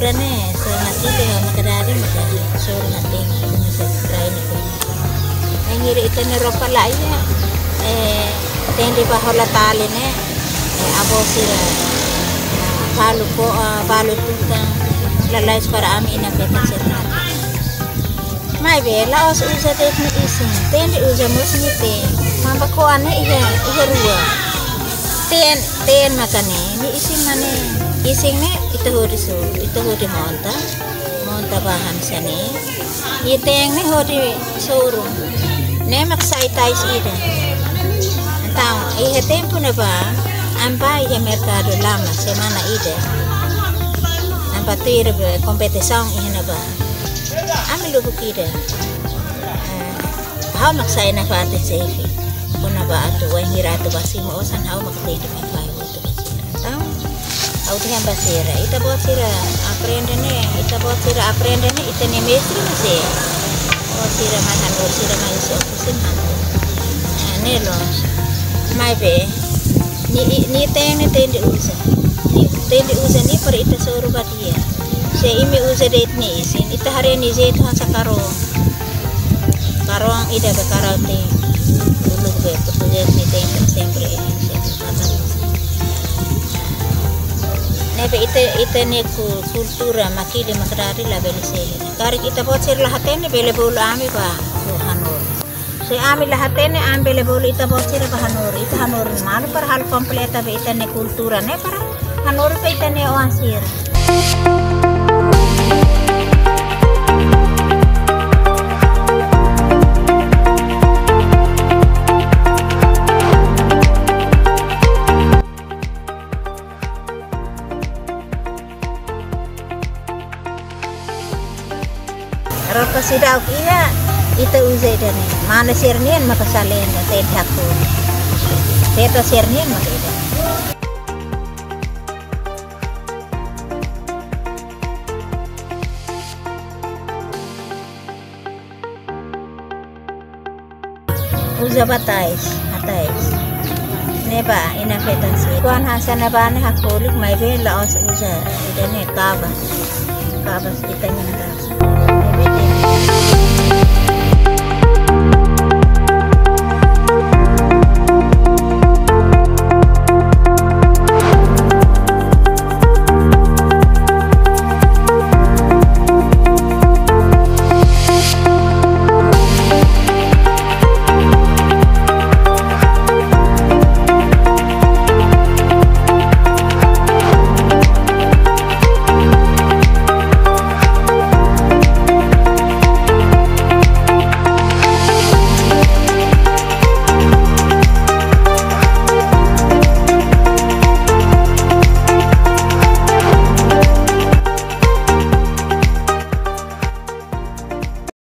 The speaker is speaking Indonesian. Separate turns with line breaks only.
kultura nih sama kita makadari sur nanti sekarang itu ngiri itu nih ropa lah ya tendi bahola tali nih abo sira balu tukang lalai sekarang ami ina beta serna mai bela os usa teknik isin tendi usa musni te mamba ko ane iya rua ten makane ni isin mane isin ne itu hodi monta bahan sani ni teng ne hodi showroom ne maksa itais ida tau iya tempo na ba ampai ya mercado lama semana ida ampa tira be kompetisi iya na ba ami lubu kida how maksa ina fati sefi kuna ba atu wa hira atu basi mo osan how makte di mai fai itu tau au tihan basira ita buat sira aprende ne ita ne mesri mase o sira mahan o sira mai se ofisin han ne lo mai be ni tene tende usa ni per ita suru badia se imi usa det ni isin ita hari ni je tuhan sakarong ida be karate dulu be petugas ni tende sempre nebe ite ne kultura makili makadari la beli se kari kita buat sir lahatene bele bolu ami ba hanur se ami lahatene am bele bolu ita buat sir ba hanur ita hanur malu per hal kompleta be ita ne kultura ne para hanur be ita ne oasir Ropa sudah iya itu uzai dan mana sirnian maka salen dan tidak pun itu sirnian maka itu uzai batais neba ina petasi kuan hasana bane hakolik mai be laos uzai dan kabas kita nyanda